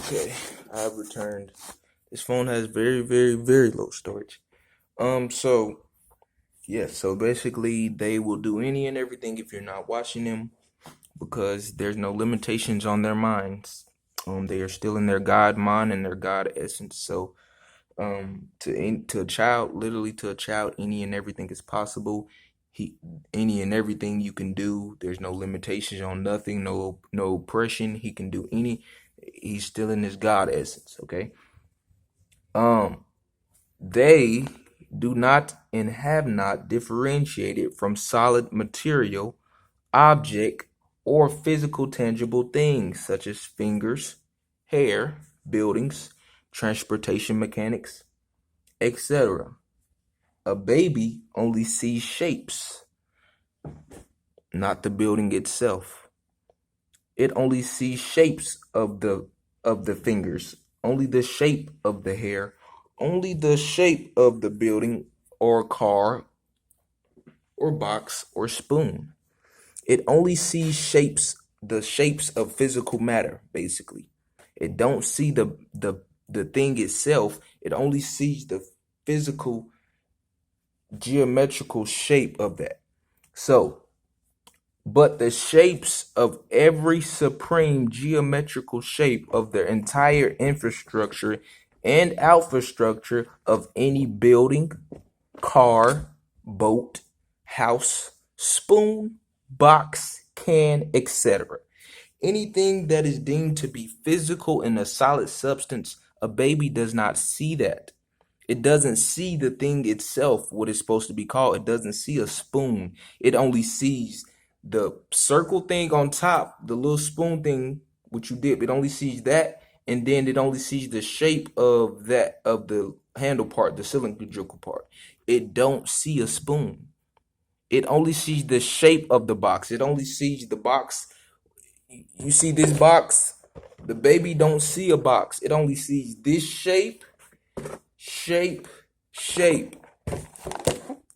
Okay, I've returned. This phone has very, very, very low storage. So yeah, so basically they will do any and everything if you're not watching them because there's no limitations on their minds. They are still in their God mind and their God essence. So to a child, literally to a child, any and everything is possible. He Any and everything you can do. There's no limitations on nothing, no oppression. He can do any. He's still in his God essence. Okay. Um, they do not and have not differentiated from solid material, object, or physical tangible things such as fingers, hair, buildings, transportation mechanics, etc. A baby only sees shapes, not the building itself. It only sees shapes of the fingers, only the shape of the hair, only the shape of the building or car or box or spoon. It only sees shapes, the shapes of physical matter, basically. It don't see the thing itself. It only sees the physical geometrical shape of that. So, but the shapes of every supreme geometrical shape of the entire infrastructure and alpha structure of any building, car, boat, house, spoon, box, can, etc. Anything that is deemed to be physical in a solid substance, a baby does not see that. It doesn't see the thing itself, what it's supposed to be called. It doesn't see a spoon. It only sees the circle thing on top, the little spoon thing, which you dip. It only sees that, and then it only sees the shape of that, of the handle part, the cylindrical part. It don't see a spoon. It only sees the shape of the box. It only sees the box. You see this box? The baby don't see a box. It only sees this shape, shape, shape.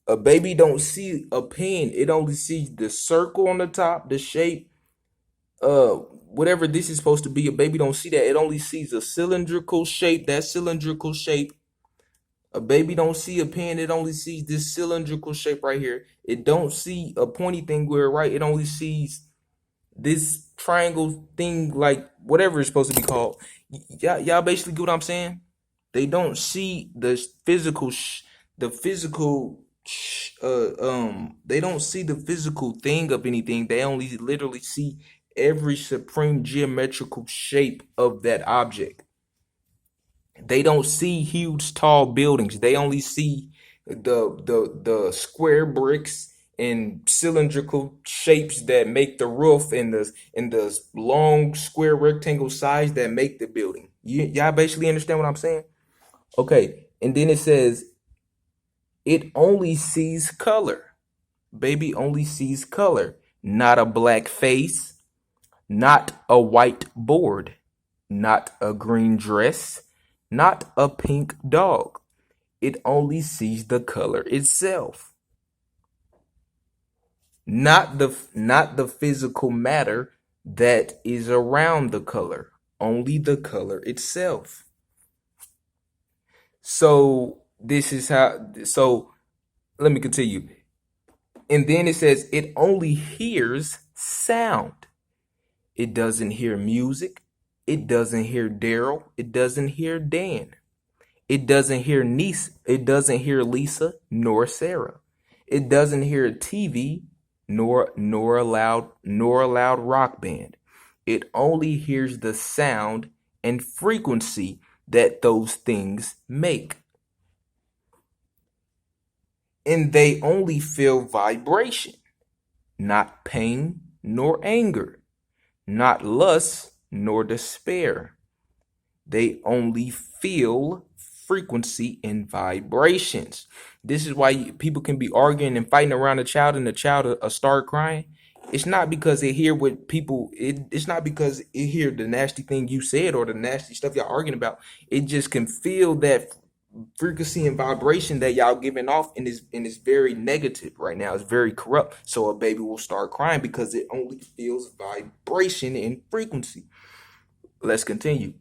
A baby don't see a pen. It only sees the circle on the top, the shape, whatever this is supposed to be. A baby don't see that. It only sees a cylindrical shape, that cylindrical shape. A baby don't see a pen. It only sees this cylindrical shape right here. It don't see a pointy thing where, right? It only sees this triangle thing, like whatever it's supposed to be called. Y'all basically get what I'm saying? They don't see the physical, the physical, they don't see the physical thing of anything. They only literally see every supreme geometrical shape of that object. They don't see huge tall buildings. They only see the square bricks and cylindrical shapes that make the roof and the long square rectangle size that make the building. Y'all basically understand what I'm saying? Okay, and then it says it only sees color. Baby only sees color, not a black face, not a white board, not a green dress, not a pink dog. It only sees the color itself. Not the physical matter that is around the color, only the color itself. So this is how, so let me continue. And then it says it only hears sound. It doesn't hear music. It doesn't hear Daryl. It doesn't hear Dan. It doesn't hear niece. It doesn't hear Lisa nor Sarah. It doesn't hear a TV nor a loud rock band. It only hears the sound and frequency that those things make. And they only feel vibration, not pain nor anger, not lust nor despair. They only feel frequency and vibrations. This is why people can be arguing and fighting around a child and the child start crying. It's not because they hear what people, it's not because it hear the nasty thing you said or the nasty stuff y'all arguing about. It just can feel that frequency and vibration that y'all giving off, and is very negative right now. It's very corrupt. So a baby will start crying because it only feels vibration and frequency. Let's continue.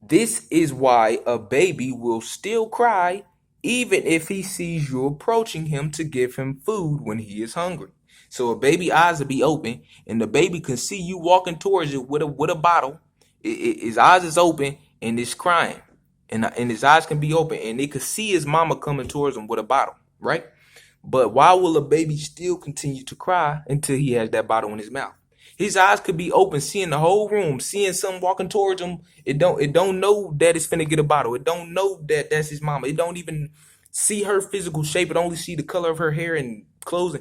This is why a baby will still cry even if he sees you approaching him to give him food when he is hungry. So a baby eyes will be open, and the baby can see you walking towards it with a bottle. His eyes is open and it's crying, and his eyes can be open, and they could see his mama coming towards him with a bottle, right? But why will a baby still continue to cry until he has that bottle in his mouth? His eyes could be open, seeing the whole room, seeing something walking towards him. It don't know that it's finna get a bottle. It don't know that that's his mama. It don't even see her physical shape. It only see the color of her hair and clothes.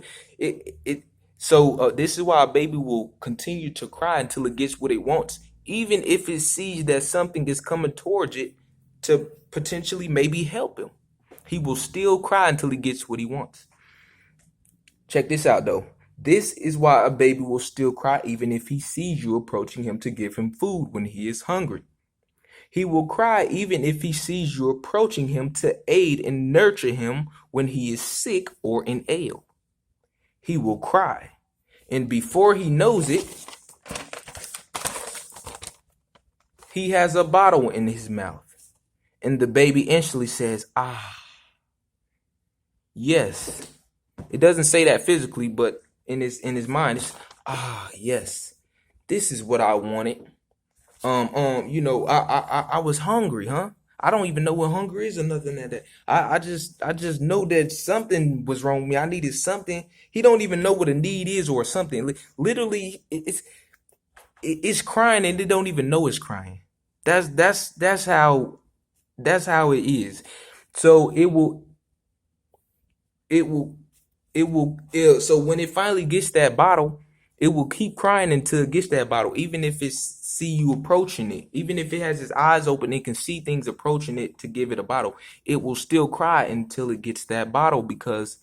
So this is why a baby will continue to cry until it gets what it wants, even if it sees that something is coming towards it to potentially maybe help him. He will still cry until he gets what he wants. Check this out though. This is why a baby will still cry even if he sees you approaching him to give him food when he is hungry. He will cry even if he sees you approaching him to aid and nurture him when he is sick or in ail. He will cry, and before he knows it, he has a bottle in his mouth, and the baby instantly says, "Ah, yes." It doesn't say that physically, but in his mind, it's, "Ah, yes, this is what I wanted. I was hungry, huh? I don't even know what hunger is or nothing like that. I just know that something was wrong with me. I needed something. He don't even know what a need is or something. Literally, it's crying and they don't even know it's crying. That's how it is. So so when it finally gets that bottle, it will keep crying until it gets that bottle, even if it see you approaching it, even if it has its eyes open, it can see things approaching it to give it a bottle. It will still cry until it gets that bottle because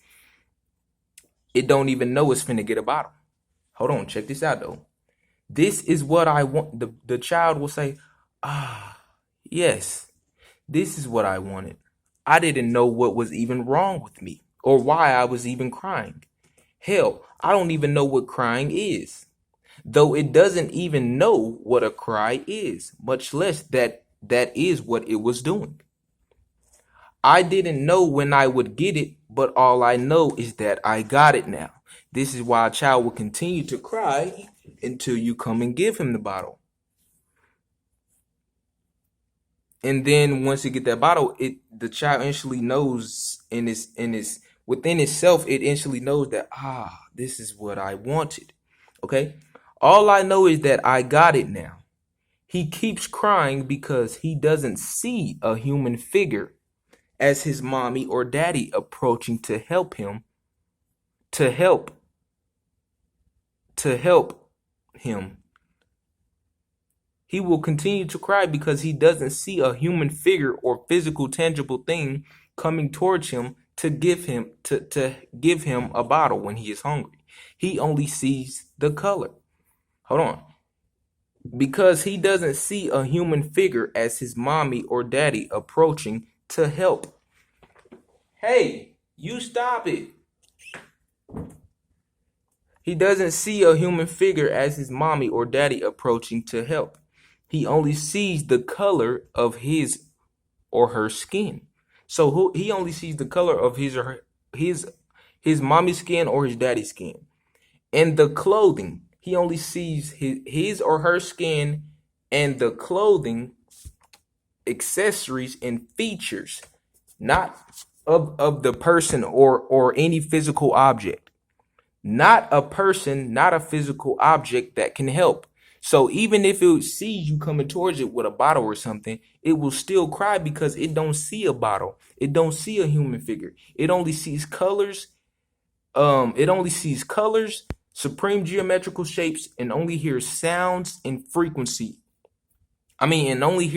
it don't even know it's finna get a bottle. Hold on, check this out though. This is what I want. The child will say, "Ah, yes, this is what I wanted. I didn't know what was even wrong with me or why I was even crying. Hell, I don't even know what crying is, though it doesn't even know what a cry is, much less that is what it was doing. I didn't know when I would get it, but all I know is that I got it now. This is why a child will continue to cry until you come and give him the bottle. And then once you get that bottle, the child instantly knows within itself, it instantly knows that this is what I wanted. Okay? All I know is that I got it now. He keeps crying because he doesn't see a human figure as his mommy or daddy approaching to help him, to help him. He will continue to cry because he doesn't see a human figure or physical tangible thing coming towards him to give him a bottle when he is hungry. He only sees the color. Hold on. Because he doesn't see a human figure as his mommy or daddy approaching to help. Hey, you stop it. He doesn't see a human figure as his mommy or daddy approaching to help. He only sees the color of his or her skin. So he only sees the color of his mommy's skin or his daddy's skin. And the clothing, he only sees his or her skin and the clothing, accessories, and features, not of the person or any physical object. Not a person, not a physical object that can help. So even if it sees you coming towards it with a bottle or something, it will still cry because it don't see a bottle. It don't see a human figure. It only sees colors. Supreme geometrical shapes, and only hears sounds and frequency. And only